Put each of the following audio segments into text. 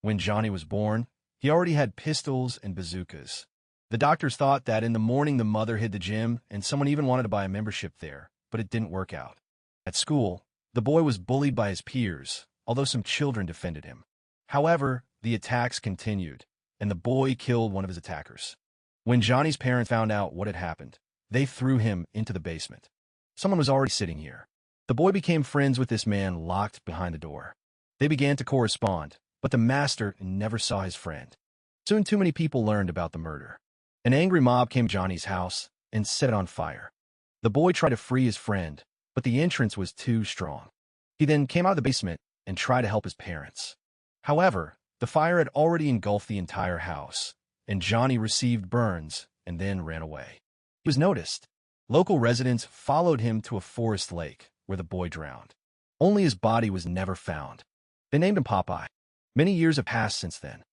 When Johnny was born, he already had pistols and bazookas. The doctors thought that in the morning the mother hid the gym, and someone even wanted to buy a membership there, but it didn't work out. At school, the boy was bullied by his peers, although some children defended him. However, the attacks continued, and the boy killed one of his attackers. When Johnny's parents found out what had happened, they threw him into the basement. Someone was already sitting here. The boy became friends with this man locked behind the door. They began to correspond, but the master never saw his friend. Soon too many people learned about the murder. An angry mob came to Johnny's house and set it on fire. The boy tried to free his friend, but the entrance was too strong. He then came out of the basement and tried to help his parents. However, the fire had already engulfed the entire house, and Johnny received burns and then ran away. He was noticed. Local residents followed him to a forest lake where the boy drowned. Only his body was never found. They named him Popeye. Many years have passed since then.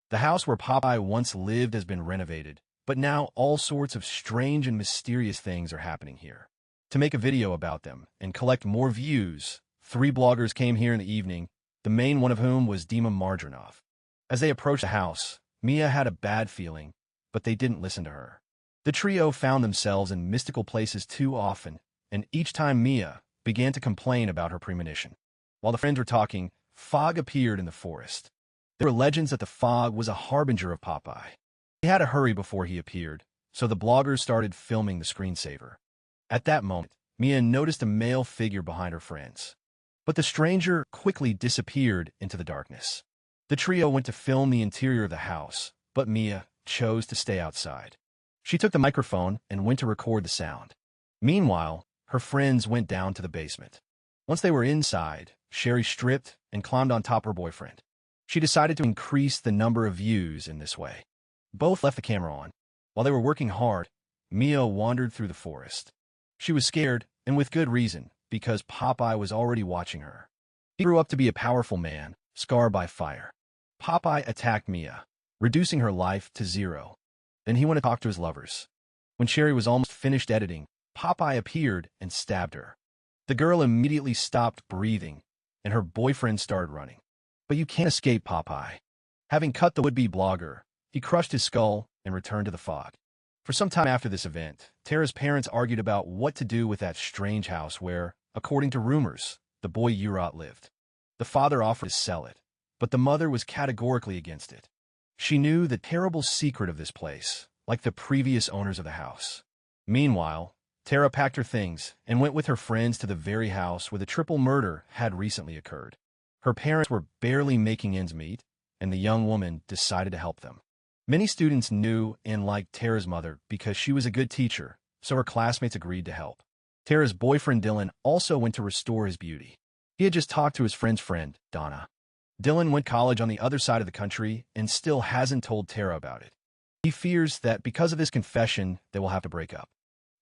The house where Popeye once lived has been renovated, but now all sorts of strange and mysterious things are happening here. To make a video about them and collect more views, 3 bloggers came here in the evening, the main one of whom was Dima Marjanov. As they approached the house, Mia had a bad feeling, but they didn't listen to her. The trio found themselves in mystical places too often, and each time Mia began to complain about her premonition. While the friends were talking, fog appeared in the forest. There were legends that the fog was a harbinger of Popeye. He had to hurry before he appeared, so the bloggers started filming the screensaver. At that moment, Mia noticed a male figure behind her friends. But the stranger quickly disappeared into the darkness. The trio went to film the interior of the house, but Mia chose to stay outside. She took the microphone and went to record the sound. Meanwhile, her friends went down to the basement. Once they were inside, Sherry stripped and climbed on top of her boyfriend. She decided to increase the number of views in this way. Both left the camera on. While they were working hard, Mia wandered through the forest. She was scared, and with good reason, because Popeye was already watching her. He grew up to be a powerful man, scarred by fire. Popeye attacked Mia, reducing her life to 0. Then he went to talk to his lovers. When Sherry was almost finished editing, Popeye appeared and stabbed her. The girl immediately stopped breathing, and her boyfriend started running. But you can't escape Popeye. Having cut the would-be blogger, he crushed his skull and returned to the fog. For some time after this event, Tara's parents argued about what to do with that strange house where, according to rumors, the boy Urat lived. The father offered to sell it, but the mother was categorically against it. She knew the terrible secret of this place, like the previous owners of the house. Meanwhile, Tara packed her things and went with her friends to the very house where the triple murder had recently occurred. Her parents were barely making ends meet, and the young woman decided to help them. Many students knew and liked Tara's mother because she was a good teacher, so her classmates agreed to help. Tara's boyfriend Dylan also went to restore his beauty. He had just talked to his friend's friend, Donna. Dylan went to college on the other side of the country and still hasn't told Tara about it. He fears that because of his confession, they will have to break up.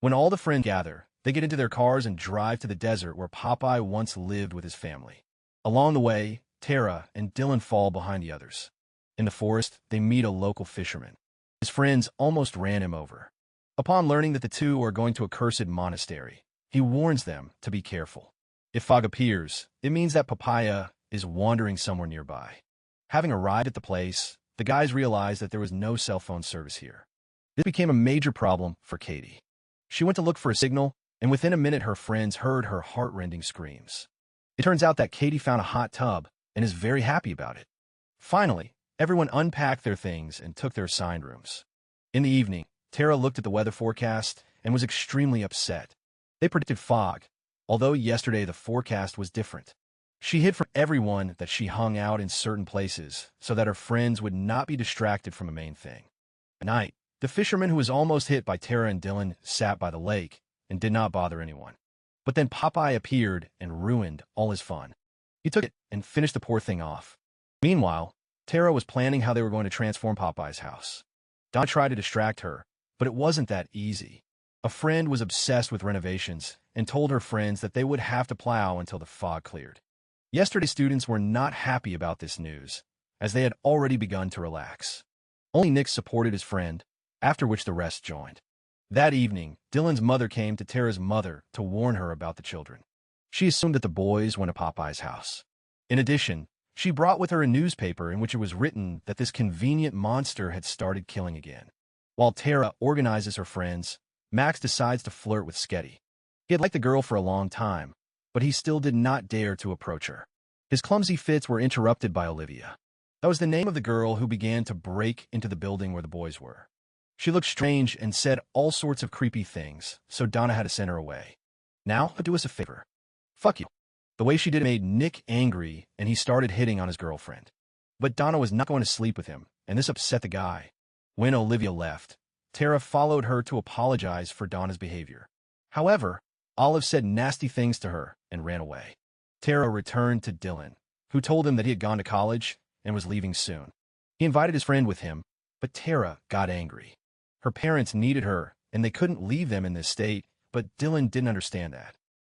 When all the friends gather, they get into their cars and drive to the desert where Popeye once lived with his family. Along the way, Tara and Dylan fall behind the others. In the forest, they meet a local fisherman. His friends almost ran him over. Upon learning that the two are going to a cursed monastery, he warns them to be careful. If fog appears, it means that Popeye is wandering somewhere nearby. Having arrived at the place, the guys realized that there was no cell phone service here. This became a major problem for Katie. She went to look for a signal, and within a minute her friends heard her heart-rending screams. It turns out that Katie found a hot tub and is very happy about it. Finally, everyone unpacked their things and took their assigned rooms. In the evening, Tara looked at the weather forecast and was extremely upset. They predicted fog, although yesterday the forecast was different. She hid from everyone that she hung out in certain places so that her friends would not be distracted from the main thing. At night, the fisherman who was almost hit by Tara and Dylan sat by the lake and did not bother anyone. But then Popeye appeared and ruined all his fun. He took it and finished the poor thing off. Meanwhile, Tara was planning how they were going to transform Popeye's house. Don tried to distract her, but it wasn't that easy. A friend was obsessed with renovations and told her friends that they would have to plow until the fog cleared. Yesterday, students were not happy about this news, as they had already begun to relax. Only Nick supported his friend, after which the rest joined. That evening, Dylan's mother came to Tara's mother to warn her about the children. She assumed that the boys went to Popeye's house. In addition, She brought with her a newspaper in which it was written that this convenient monster had started killing again. While Tara organizes her friends, Max decides to flirt with Sketty. He had liked the girl for a long time, but he still did not dare to approach her. His clumsy fits were interrupted by Olivia. That was the name of the girl who began to break into the building where the boys were. She looked strange and said all sorts of creepy things, so Donna had to send her away. Now, do us a favor. Fuck you. The way she did it made Nick angry, and he started hitting on his girlfriend. But Donna was not going to sleep with him, and this upset the guy. When Olivia left, Tara followed her to apologize for Donna's behavior. However, Olive said nasty things to her and ran away. Tara returned to Dylan, who told him that he had gone to college and was leaving soon. He invited his friend with him, but Tara got angry. Her parents needed her, and they couldn't leave them in this state, but Dylan didn't understand that.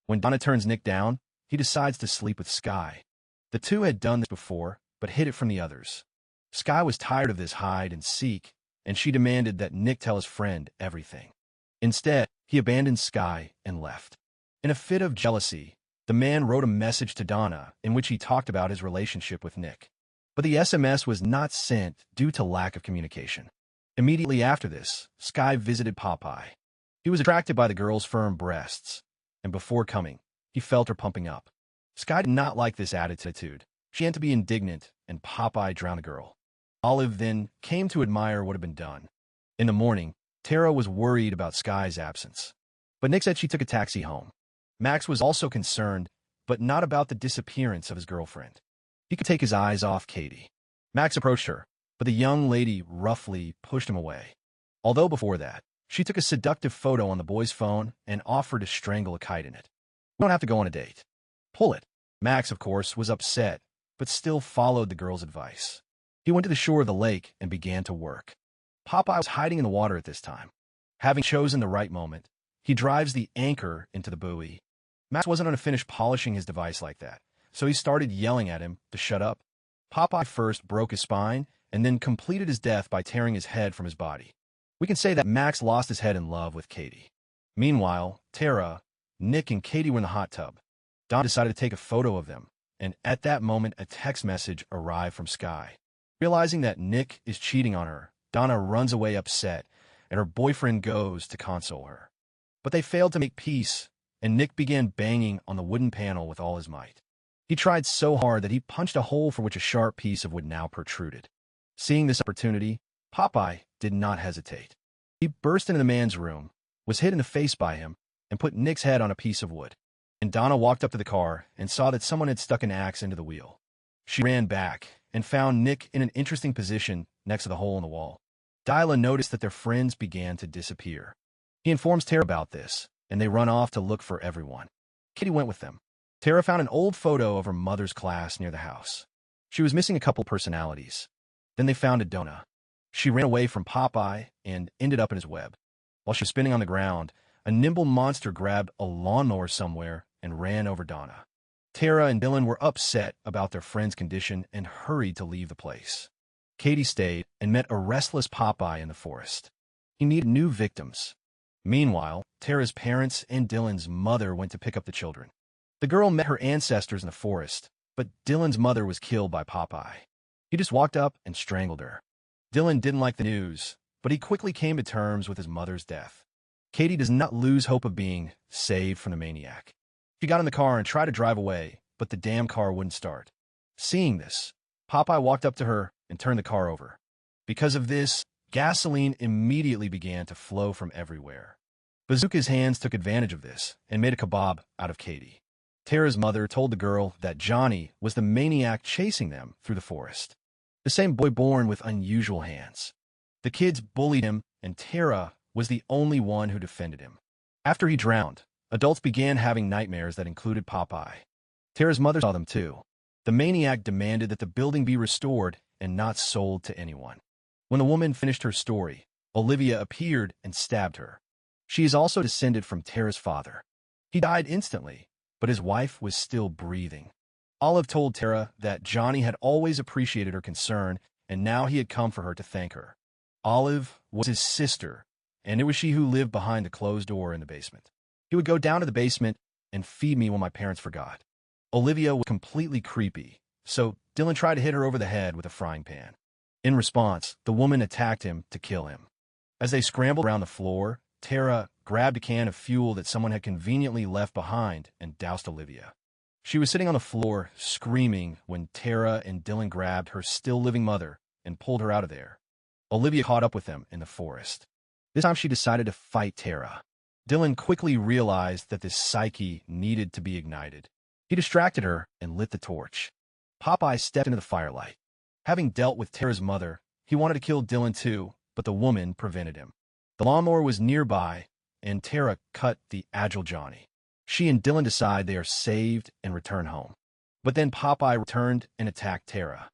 When Donna turns Nick down, he decides to sleep with Sky. The two had done this before, but hid it from the others. Sky was tired of this hide and seek, and she demanded that Nick tell his friend everything. Instead, he abandoned Sky and left. In a fit of jealousy, the man wrote a message to Donna in which he talked about his relationship with Nick. But the SMS was not sent due to lack of communication. Immediately after this, Sky visited Popeye. He was attracted by the girl's firm breasts, and before coming, he felt her pumping up. Sky did not like this attitude. She had to be indignant, and Popeye drowned the girl. Olive then came to admire what had been done. In the morning, Tara was worried about Sky's absence, but Nick said she took a taxi home. Max was also concerned, but not about the disappearance of his girlfriend. He could take his eyes off Katie. Max approached her, but the young lady roughly pushed him away. Although before that, she took a seductive photo on the boy's phone and offered to strangle a kite in it. We don't have to go on a date. Pull it. Max, of course, was upset, but still followed the girl's advice. He went to the shore of the lake and began to work. Popeye was hiding in the water at this time. Having chosen the right moment, he drives the anchor into the buoy. Max wasn't going to finish polishing his device like that, so he started yelling at him to shut up. Popeye first broke his spine and then completed his death by tearing his head from his body. We can say that Max lost his head in love with Katie. Meanwhile, Tara, Nick, and Katie were in the hot tub. Don decided to take a photo of them, and at that moment a text message arrived from Sky. Realizing that Nick is cheating on her, Donna runs away upset, and her boyfriend goes to console her. But they failed to make peace, and Nick began banging on the wooden panel with all his might. He tried so hard that he punched a hole for which a sharp piece of wood now protruded. Seeing this opportunity, Popeye did not hesitate. He burst into the man's room, was hit in the face by him, and put Nick's head on a piece of wood. And Donna walked up to the car and saw that someone had stuck an axe into the wheel. She ran back and found Nick in an interesting position next to the hole in the wall. Dyla noticed that their friends began to disappear. He informs Tara about this, and they run off to look for everyone. Kitty went with them. Tara found an old photo of her mother's class near the house. She was missing a couple personalities. Then they found Adona. She ran away from Popeye and ended up in his web. While she was spinning on the ground, a nimble monster grabbed a lawnmower somewhere and ran over Donna. Tara and Dylan were upset about their friend's condition and hurried to leave the place. Katie stayed and met a restless Popeye in the forest. He needed new victims. Meanwhile, Tara's parents and Dylan's mother went to pick up the children. The girl met her ancestors in the forest, but Dylan's mother was killed by Popeye. He just walked up and strangled her. Dylan didn't like the news, but he quickly came to terms with his mother's death. Katie does not lose hope of being saved from the maniac. She got in the car and tried to drive away, but the damn car wouldn't start. Seeing this, Popeye walked up to her and turned the car over. Because of this, gasoline immediately began to flow from everywhere. Bazooka's hands took advantage of this and made a kebab out of Katie. Tara's mother told the girl that Johnny was the maniac chasing them through the forest. The same boy born with unusual hands. The kids bullied him, and Tara was the only one who defended him. After he drowned, adults began having nightmares that included Popeye. Tara's mother saw them too. The maniac demanded that the building be restored and not sold to anyone. When the woman finished her story, Olivia appeared and stabbed her. She is also descended from Tara's father. He died instantly, but his wife was still breathing. Olive told Tara that Johnny had always appreciated her concern, and now he had come for her to thank her. Olive was his sister, and it was she who lived behind the closed door in the basement. He would go down to the basement and feed me when my parents forgot. Olivia was completely creepy, so Dylan tried to hit her over the head with a frying pan. In response, the woman attacked him to kill him. As they scrambled around the floor, Tara grabbed a can of fuel that someone had conveniently left behind and doused Olivia. She was sitting on the floor, screaming, when Tara and Dylan grabbed her still-living mother and pulled her out of there. Olivia caught up with them in the forest. This time she decided to fight Tara. Dylan quickly realized that this psyche needed to be ignited. He distracted her and lit the torch. Popeye stepped into the firelight. Having dealt with Tara's mother, he wanted to kill Dylan too, but the woman prevented him. The lawnmower was nearby, and Tara cut the agile Johnny. She and Dylan decide they are saved and return home. But then Popeye returned and attacked Tara.